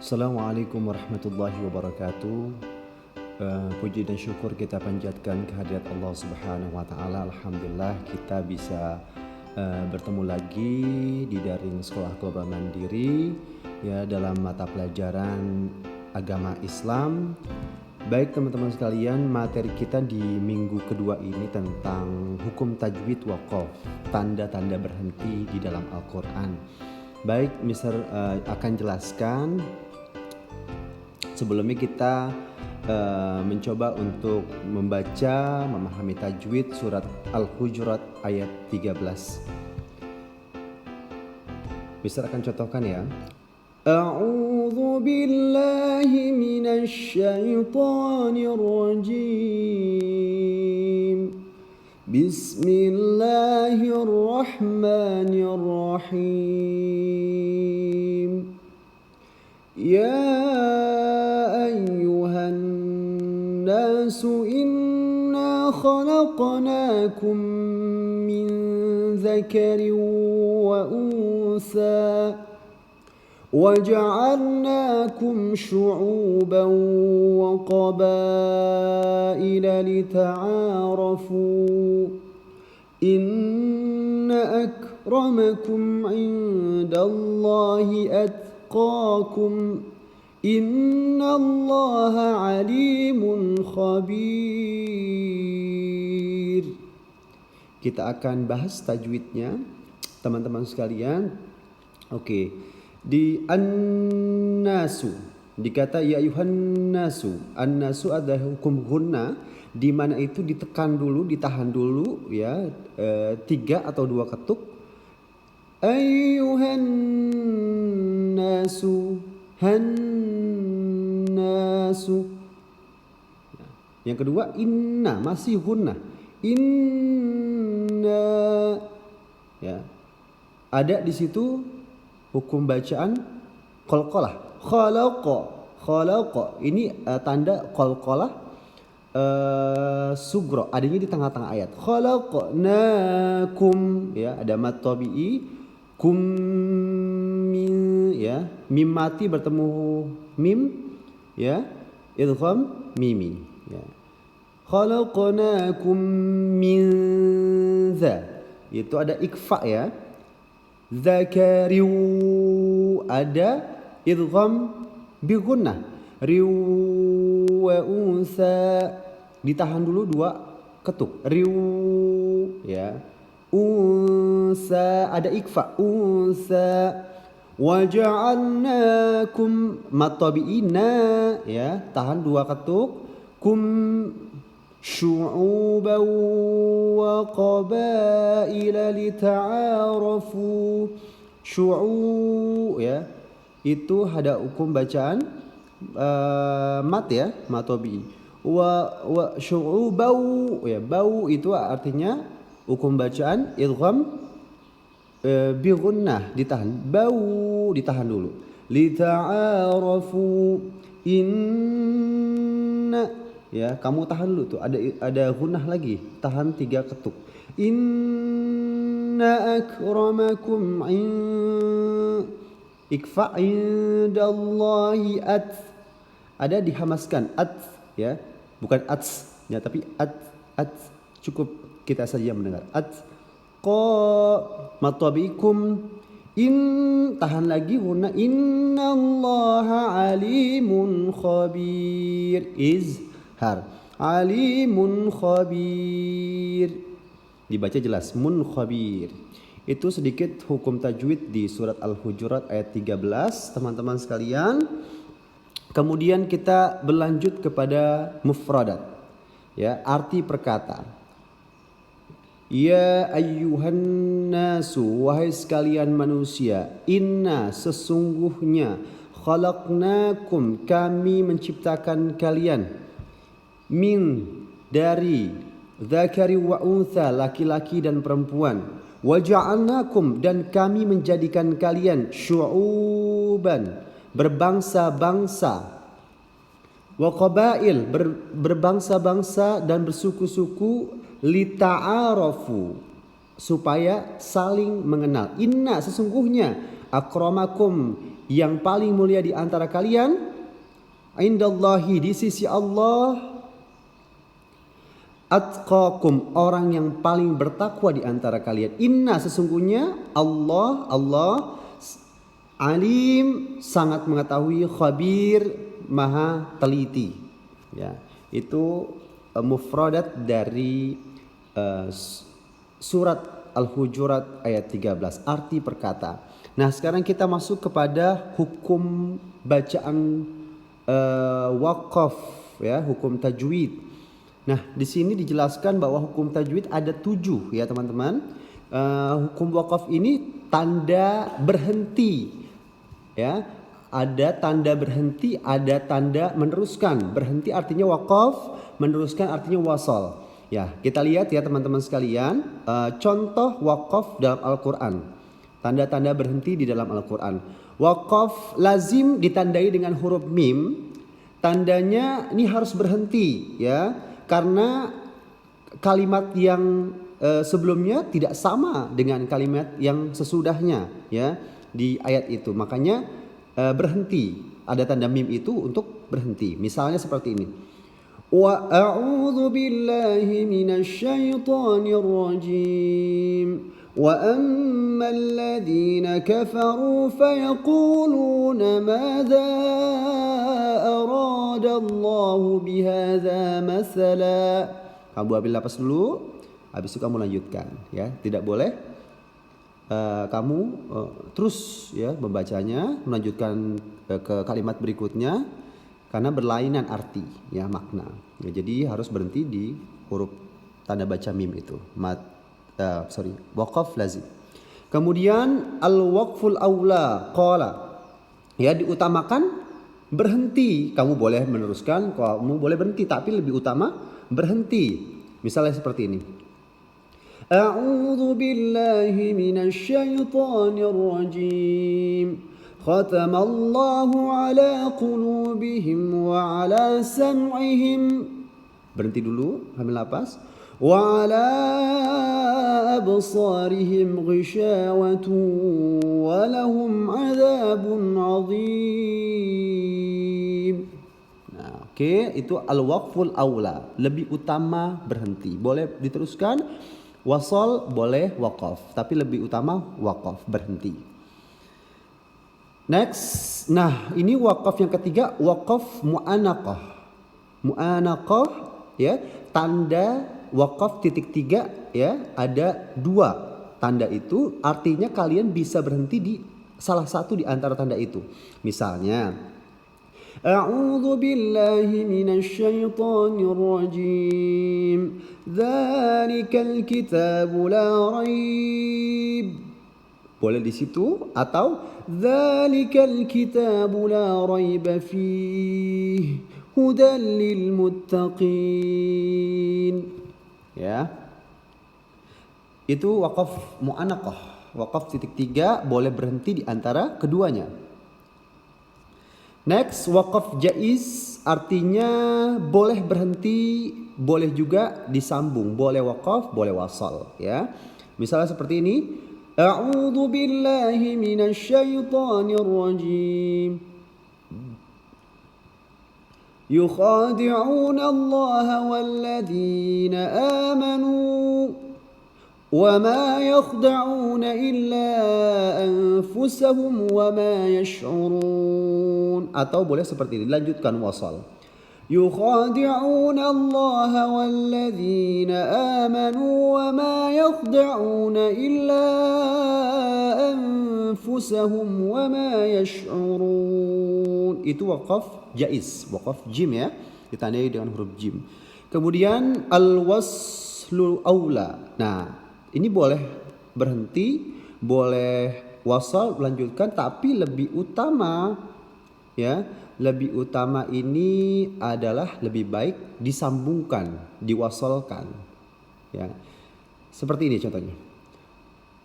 Assalamualaikum warahmatullahi wabarakatuh. Puji dan syukur kita panjatkan kehadirat Allah Subhanahu wa taala. Alhamdulillah kita bisa bertemu lagi di daring Sekolah Global Mandiri ya dalam mata pelajaran agama Islam. Baik teman-teman sekalian, materi kita di minggu kedua ini tentang hukum tajwid waqaf, tanda-tanda berhenti di dalam Al-Quran. Baik, Mister akan jelaskan. Sebelumnya kita mencoba untuk membaca, memahami tajwid surat Al-Hujurat ayat 13. Mister akan contohkan ya. A'udzu billahi minasy syaithanir rajim. Bismillahirrahmanirrahim. Ya ayyuhan nasu inna khalaqnakum min dzakarin wa unsa وَجَعَلْنَاكُمْ شُعُوبًا وَقَبَائِلَ لِتَعَارَفُوا إِنَّ أَكْرَمَكُمْ عِندَ اللَّهِ أَتْقَاكُمْ إِنَّ اللَّهَ عَلِيمٌ خَبِيرٌ. Kita akan bahas tajwidnya teman-teman sekalian. Oke. Di an-nasu dikata ya ayuhan nasu. An-nasu ada hukum gunna di mana itu ditekan dulu, ditahan dulu ya, 3 atau 2 ketuk. Ayuhan nasu, han-nasu. Yang kedua inna, masih gunna. Inna ya. Ada di situ hukum bacaan qalqalah. Khalaqa. Ini tanda qalqalah sugro, adanya di tengah-tengah ayat. Khalaqnakum ya, ada mat tabi'i, kum min ya, mim mati bertemu mim ya, idgham mimi ya. Khalaqnakum min za, itu ada ikfa ya. Zakariu ada idgham bi gunnah. Riu wa unsa ditahan dulu 2 ketuk. Riu ya. Unsa ada ikfa. Unsa wa ja'alnakum matabi'ina ya, tahan 2 ketuk. Kum syu'uban wa qabaila lita'arafu. Syu'u ya, itu ada hukum bacaan mat ya, matobi. Wa syu'ubau ya, bau itu artinya hukum bacaan idgham bi gunnah, ditahan. Bau ditahan dulu. Lita'arafu inna ya, kamu tahan dulu tuh, ada gunnah lagi, tahan 3 ketuk. Inna akramakum ikfa indallahi ada dihamaskan ya, bukan ya, tapi cukup kita saja mendengar matabikum tahan lagi gunnah. Innallaha alimun khabir alimun khabir, dibaca jelas mun khabir. Itu sedikit hukum tajwid di surat Al-Hujurat ayat 13 teman-teman sekalian. Kemudian kita berlanjut kepada mufradat ya, arti perkataan. Ya ayyuhan nasu, wahai sekalian manusia, inna sesungguhnya, khalaqnakum kami menciptakan kalian, min dari, dzakari wa untha laki-laki dan perempuan, wa ja'alnakum dan kami menjadikan kalian, syu'uban berbangsa-bangsa, wa qabail berbangsa-bangsa dan bersuku-suku, lita'arafu supaya saling mengenal. Inna sesungguhnya, akramakum yang paling mulia di antara kalian indallahi di sisi Allah atqakum orang yang paling bertakwa di antara kalian. Inna sesungguhnya Allah alim sangat mengetahui, khabir maha teliti. Ya, itu mufradat dari surat Al-Hujurat ayat 13, arti perkata. Nah, sekarang kita masuk kepada hukum bacaan waqaf, ya, hukum tajwid. Nah, di sini dijelaskan bahwa hukum tajwid ada 7, ya teman-teman. Hukum waqaf ini tanda berhenti, ya. Ada tanda berhenti, ada tanda meneruskan. Berhenti artinya waqaf, meneruskan artinya wasal. Ya, kita lihat ya teman-teman sekalian, contoh waqaf dalam Al-Quran. Tanda-tanda berhenti di dalam Al-Quran. Waqaf lazim ditandai dengan huruf mim. Tandanya ini harus berhenti, ya, karena kalimat yang sebelumnya tidak sama dengan kalimat yang sesudahnya, ya, di ayat itu. Makanya berhenti. Ada tanda mim itu untuk berhenti. Misalnya seperti ini. Wa a'udzu billahi minasy syaithanir rajim. Wa ammal ladzina kafaru fayaquluna madza arada Allahu bihadza masala. Kamu ambil lapas dulu, habis itu kamu lanjutkan, ya. Tidak boleh kamu terus, ya, membacanya, melanjutkan ke kalimat berikutnya karena berlainan arti, ya, makna. Ya, jadi harus berhenti di huruf tanda baca mim itu. Waqaf lazim. Kemudian al-waqful aula qala, ya, diutamakan berhenti. Kamu boleh meneruskan, kamu boleh berhenti, tapi lebih utama berhenti. Misalnya seperti ini. A'udzu billahi minasy syaithanir rajim. Khatamallahu ala qulubihim wa ala sam'ihim. Berhenti dulu, ambil napas. Wa ala absarihim ghishawatu wa lahum 'adzabun 'adzim. Nah, oke, itu al-waqful aula, lebih utama berhenti. Boleh diteruskan, wasal boleh waqaf, tapi lebih utama waqaf, berhenti. Next, nah ini wakaf yang ketiga, wakaf mu'anaqah. Mu'anaqah, ya, tanda wakaf titik 3, ya, ada 2 tanda itu, artinya kalian bisa berhenti di salah satu di antara tanda itu. Misalnya, A'udzu billahi minasy syaithanir rajim. Dzalikal kitabu la raib. Boleh di situ, atau Dzalikal kitabu la raiba fihi hudan lil muttaqin. Ya. Itu waqaf mu'anaqah. Waqaf titik 3 boleh berhenti di antara keduanya. Next, waqaf jaiz artinya boleh berhenti, boleh juga disambung, boleh waqaf, boleh wasal, ya. Misalnya seperti ini. A'udzu billahi minasy syaithanir rajim. Yukhadi'una Allah walladzina amanu wa ma yakhda'una illa anfusahum wa ma yash'urun. Atau boleh seperti ini, dilanjutkan wasal. يخادعون الله والذين آمنوا وما يخدعون إلا أنفسهم وما يشعرون. Itu waqaf jaiz, waqaf jim, ya, ditandai dengan huruf jim. Kemudian al-waslu aula. Nah, ini boleh berhenti, boleh wasal, lanjutkan, tapi lebih utama, ya, lebih utama ini adalah lebih baik disambungkan, diwasalkan, ya. Seperti ini contohnya.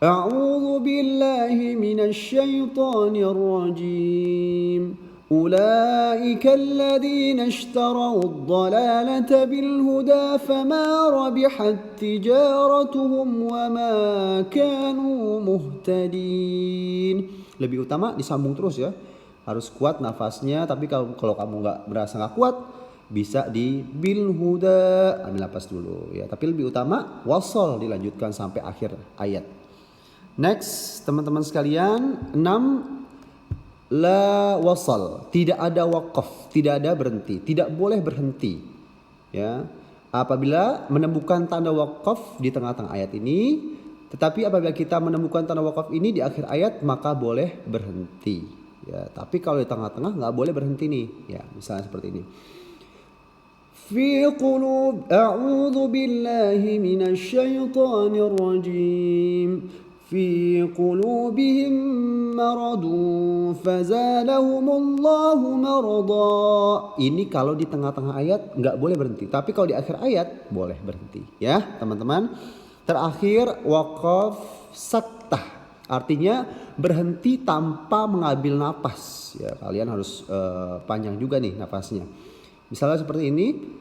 A'udzu billahi minasy syaithanir rajim. Ulaika alladziina ishtaraw ad-dhalalata bil huda fama rabihat tijaratuhum wa ma kanu muhtadin. lebih utama disambung terus ya. Harus kuat nafasnya, tapi kalau kamu merasa nggak kuat, bisa di bil huda, ambil nafas dulu ya. Tapi lebih utama wasol dilanjutkan sampai akhir ayat. Next, teman-teman sekalian, 6 la wasal, tidak ada wakaf, tidak ada berhenti, tidak boleh berhenti ya. Apabila menemukan tanda wakaf di tengah-tengah ayat ini, tetapi apabila kita menemukan tanda wakaf ini di akhir ayat, maka boleh berhenti ya. Tapi kalau di tengah-tengah nggak boleh berhenti nih ya, misalnya seperti ini. Fi qulub a'udzu billahi minasy syaithanir rajim. Fi qulubihim maradun fazadahumullahu marada. Ini kalau di tengah-tengah ayat nggak boleh berhenti, tapi kalau di akhir ayat boleh berhenti ya teman-teman. Terakhir waqaf saktah, artinya berhenti tanpa mengambil napas ya. Kalian harus panjang juga nih napasnya. Misalnya seperti ini.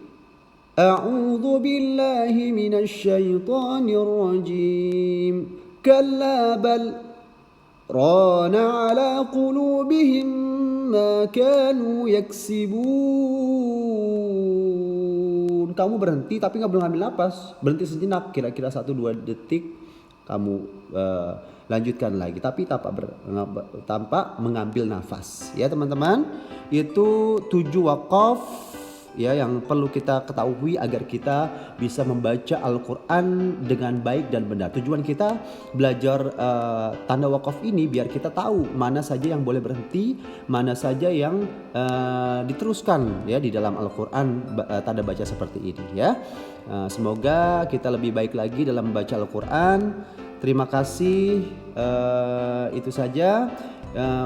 A'udzu billahi minasy syaithanir rajim. Kalla bal rana ala qulubihim ma kanu yaksibun. Kamu berhenti tapi nggak boleh ngambil napas. Berhenti sejenak, kira-kira 1-2 detik. Kamu lanjutkan lagi, tapi tanpa mengambil nafas ya teman-teman. Itu 7 wakaf ya yang perlu kita ketahui agar kita bisa membaca Al-Quran dengan baik dan benar. Tujuan kita belajar tanda wakaf ini biar kita tahu mana saja yang boleh berhenti, mana saja yang diteruskan ya di dalam Al-Quran, tanda baca seperti ini ya. Semoga kita lebih baik lagi dalam membaca Al-Quran. Terima kasih, itu saja.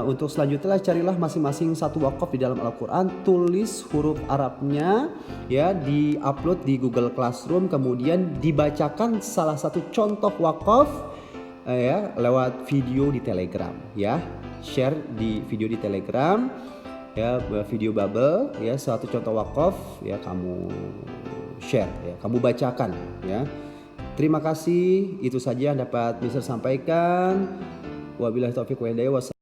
Untuk selanjutnya carilah masing-masing satu wakaf di dalam Al-Quran, tulis huruf Arabnya ya, di-upload di Google Classroom, kemudian dibacakan salah satu contoh wakaf ya lewat video di Telegram ya. Share di video di Telegram ya, video bubble ya, satu contoh wakaf ya kamu share ya, kamu bacakan ya. Terima kasih, itu saja yang dapat bisa sampaikan. Wabillahi taufiq wal hidayah.